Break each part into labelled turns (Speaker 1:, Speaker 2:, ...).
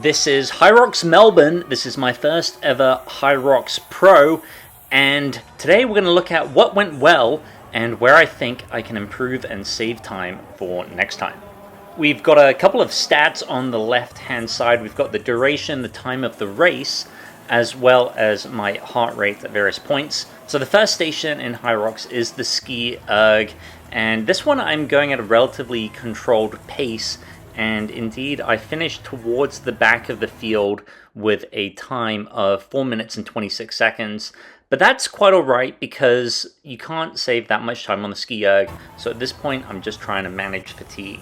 Speaker 1: This is Hyrox Melbourne. This is my first ever Hyrox Pro, and today we're going to look at what went well and where I think I can improve and save time for next time. We've got a couple of stats on the left hand side. We've got the duration, the time of the race, as well as my heart rate at various points. So the first station in Hyrox is the Ski Erg, and this one I'm going at a relatively controlled pace. And indeed, I finished towards the back of the field with a time of 4 minutes and 26 seconds. But that's quite alright because you can't save that much time on the Ski Erg. So at this point, I'm just trying to manage fatigue.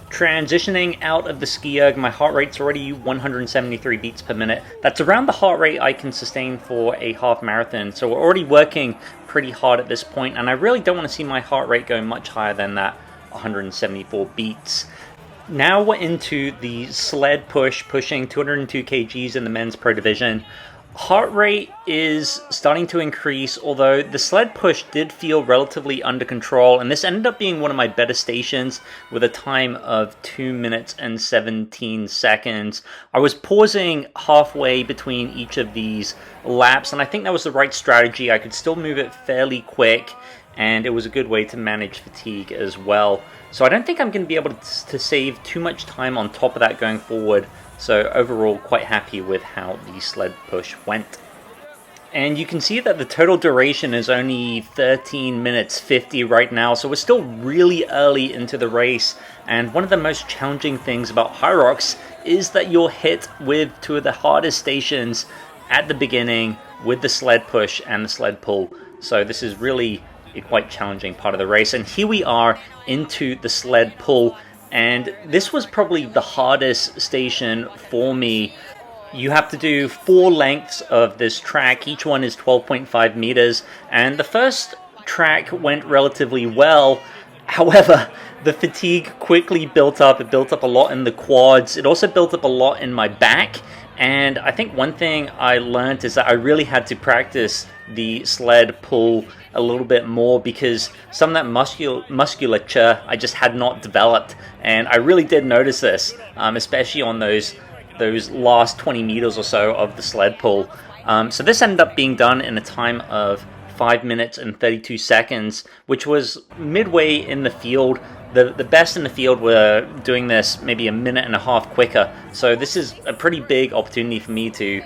Speaker 1: Transitioning out of the Ski Erg, my heart rate's already 173 beats per minute. That's around the heart rate I can sustain for a half marathon. So we're already working pretty hard at this point, and I really don't want to see my heart rate going much higher than that 174 beats. Now we're into the sled push, pushing 202 kgs in the men's pro division. Heart rate is starting to increase, although the sled push did feel relatively under control, and this ended up being one of my better stations with a time of 2 minutes and 17 seconds. I was pausing halfway between each of these laps, and I think that was the right strategy. I could still move it fairly quick, and it was a good way to manage fatigue as well. So I don't think I'm going to be able to save too much time on top of that going forward. So overall, quite happy with how the sled push went. And you can see that the total duration is only 13 minutes 50 right now, so we're still really early into the race. And one of the most challenging things about Hyrox is that you're hit with two of the hardest stations at the beginning with the sled push and the sled pull. So this is really a quite challenging part of the race. And here we are into the sled pull, and this was probably the hardest station for me. You have to do 4 lengths of this track. Each one is 12.5 meters, and the first track went relatively well. However, the fatigue quickly built up. It built up a lot in the quads. It also built up a lot in my back. And I think one thing I learned is that I really had to practice the sled pull a little bit more, because some of that musculature I just had not developed, and I really did notice this, especially on those last 20 meters or so of the sled pull. So this ended up being done in a time of 5 minutes and 32 seconds, which was midway in the field. The best in the field were doing this maybe a minute and a half quicker. So this is a pretty big opportunity for me to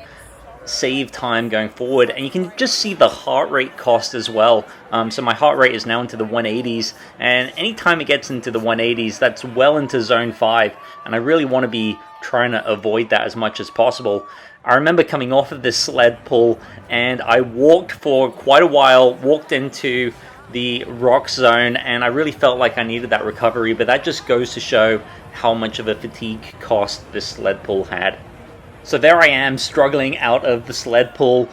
Speaker 1: save time going forward, and you can just see the heart rate cost as well. So my heart rate is now into the 180s, and anytime it gets into the 180s, that's well into zone 5, and I really want to be trying to avoid that as much as possible. I remember coming off of this sled pull, and I walked for quite a while, walked into the rock zone, and I really felt like I needed that recovery, but that just goes to show how much of a fatigue cost this sled pull had. So there I am, struggling out of the sled pull,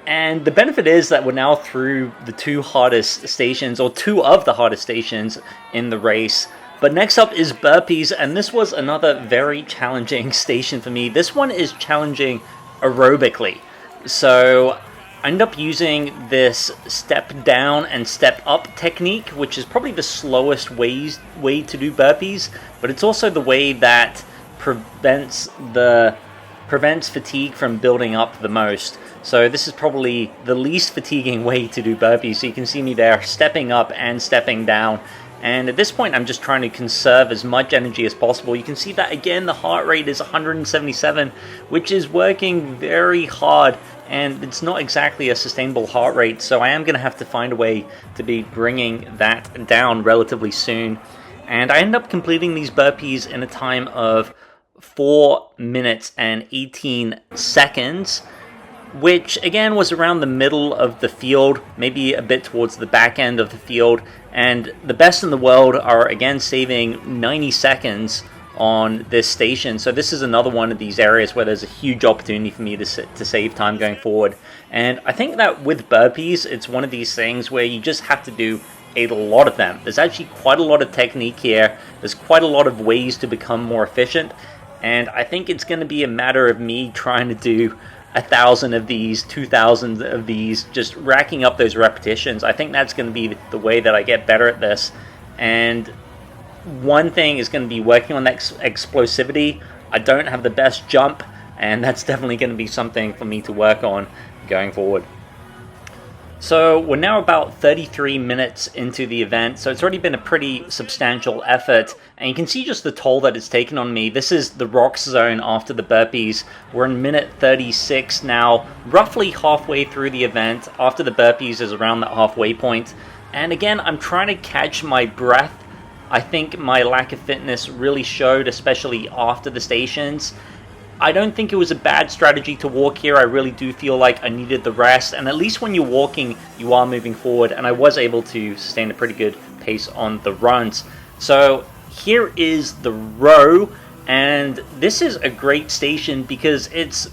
Speaker 1: and the benefit is that we're now through the 2 hardest stations, or 2 of the hardest stations in the race. But next up is burpees, and this was another very challenging station for me. This one is challenging aerobically. So I end up using this step down and step up technique, which is probably the slowest way to do burpees, but it's also the way that prevents fatigue from building up the most. So this is probably the least fatiguing way to do burpees. So you can see me there stepping up and stepping down. And at this point, I'm just trying to conserve as much energy as possible. You can see that again, the heart rate is 177, which is working very hard, and it's not exactly a sustainable heart rate. So I am going to have to find a way to be bringing that down relatively soon. And I end up completing these burpees in a time of 4 minutes and 18 seconds, which again was around the middle of the field, maybe a bit towards the back end of the field. And the best in the world are again saving 90 seconds on this station. So this is another one of these areas where there's a huge opportunity for me to save time going forward. And I think that with burpees, it's one of these things where you just have to do a lot of them. There's actually quite a lot of technique here. There's quite a lot of ways to become more efficient. And I think it's going to be a matter of me trying to do 1,000 of these, 2,000 of these, just racking up those repetitions. I think that's going to be the way that I get better at this. And one thing is going to be working on that explosivity. I don't have the best jump, and that's definitely going to be something for me to work on going forward. So we're now about 33 minutes into the event, so it's already been a pretty substantial effort, and you can see just the toll that it's taken on me. This is the rocks zone after the burpees. We're in minute 36 now, roughly halfway through the event. After the burpees is around that halfway point, and again, I'm trying to catch my breath. I think my lack of fitness really showed, especially after the stations. I don't think it was a bad strategy to walk here. I really do feel like I needed the rest, and at least when you're walking, you are moving forward, and I was able to sustain a pretty good pace on the runs. So here is the row, and this is a great station because it's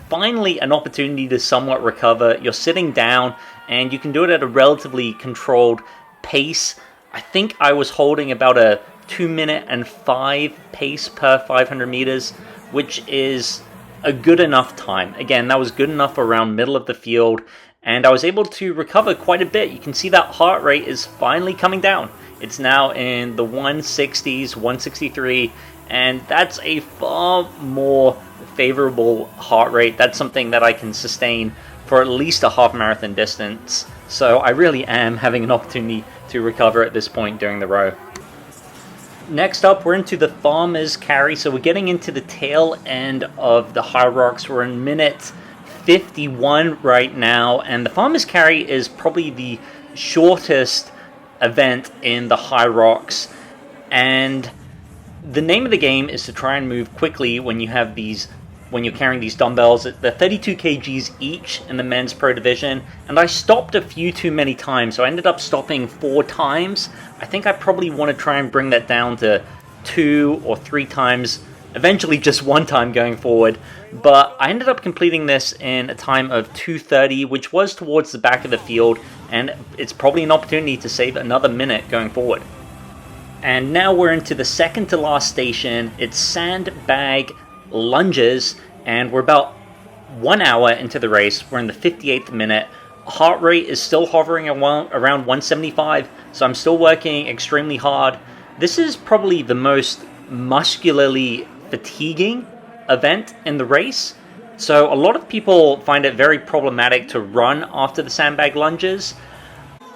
Speaker 1: finally an opportunity to somewhat recover. You're sitting down, and you can do it at a relatively controlled pace. I think I was holding about a 2-minute and 5 pace per 500 meters, which is a good enough time. Again, that was good enough around middle of the field, and I was able to recover quite a bit. You can see that heart rate is finally coming down. It's now in the 160s, 163, and that's a far more favorable heart rate. That's something that I can sustain for at least a half marathon distance. So I really am having an opportunity to recover at this point during the row. Next up, we're into the Farmer's Carry, so we're getting into the tail end of the Hyrox. We're in minute 51 right now, and the Farmer's Carry is probably the shortest event in the Hyrox, and the name of the game is to try and move quickly when you have these, when you're carrying these dumbbells. They're 32 kgs each in the men's pro division, and I stopped a few too many times, so I ended up stopping 4 times. I think I probably want to try and bring that down to 2 or 3 times, eventually just 1 time going forward. But I ended up completing this in a time of 2:30, which was towards the back of the field, and it's probably an opportunity to save another minute going forward. And now we're into the second to last station. It's sandbag lunges, and we're about 1 hour into the race. We're in the 58th minute. Heart rate is still hovering around 175, so I'm still working extremely hard. This is probably the most muscularly fatiguing event in the race, so a lot of people find it very problematic to run after the sandbag lunges.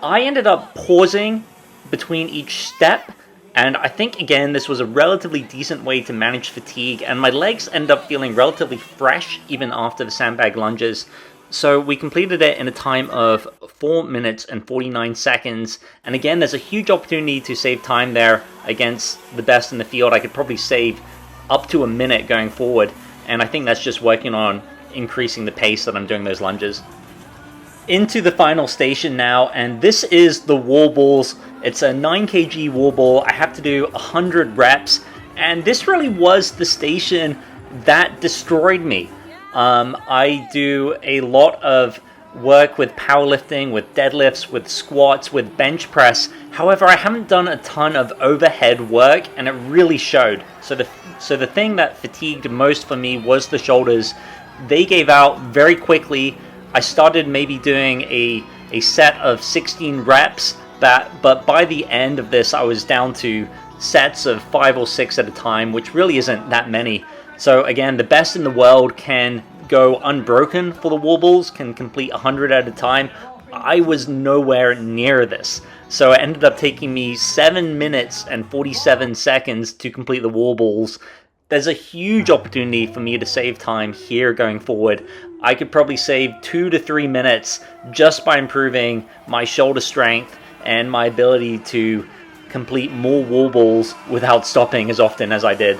Speaker 1: I ended up pausing between each step, and I think, again, this was a relatively decent way to manage fatigue, and my legs ended up feeling relatively fresh even after the sandbag lunges. So we completed it in a time of 4 minutes and 49 seconds, and again, there's a huge opportunity to save time there against the best in the field. I could probably save up to a minute going forward, and I think that's just working on increasing the pace that I'm doing those lunges. Into the final station now, and this is the wall balls. It's a 9 kg wall ball. I have to do 100 reps, and this really was the station that destroyed me. I do a lot of work with powerlifting, with deadlifts, with squats, with bench press. However, I haven't done a ton of overhead work, and it really showed. So the thing that fatigued most for me was the shoulders. They gave out very quickly. I started maybe doing a set of 16 reps, but by the end of this, I was down to sets of 5 or 6 at a time, which really isn't that many. So again, the best in the world can go unbroken for the wall balls, can complete 100 at a time. I was nowhere near this. So it ended up taking me 7 minutes and 47 seconds to complete the wall balls. There's a huge opportunity for me to save time here going forward. I could probably save 2 to 3 minutes just by improving my shoulder strength and my ability to complete more wall balls without stopping as often as I did.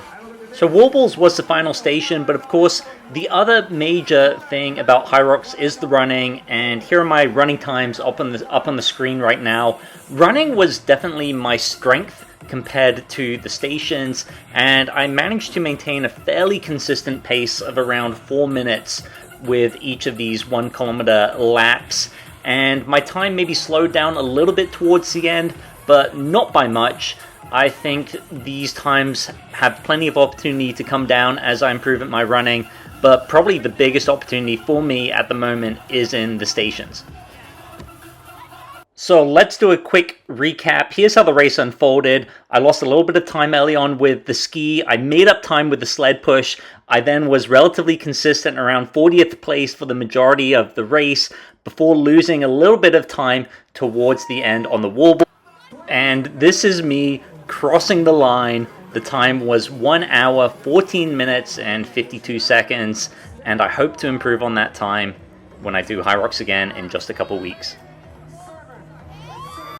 Speaker 1: So wall balls was the final station, but of course the other major thing about Hyrox is the running, and here are my running times up on the screen right now. Running was definitely my strength compared to the stations, and I managed to maintain a fairly consistent pace of around 4 minutes with each of these 1 kilometer laps, and my time maybe slowed down a little bit towards the end, but not by much. I think these times have plenty of opportunity to come down as I improve at my running, but probably the biggest opportunity for me at the moment is in the stations. So let's do a quick recap. Here's how the race unfolded. I lost a little bit of time early on with the ski. I made up time with the sled push. I then was relatively consistent around 40th place for the majority of the race before losing a little bit of time towards the end on the wallboard. And this is me crossing the line. The time was 1 hour, 14 minutes, and 52 seconds. And I hope to improve on that time when I do Hyrox again in just a couple weeks.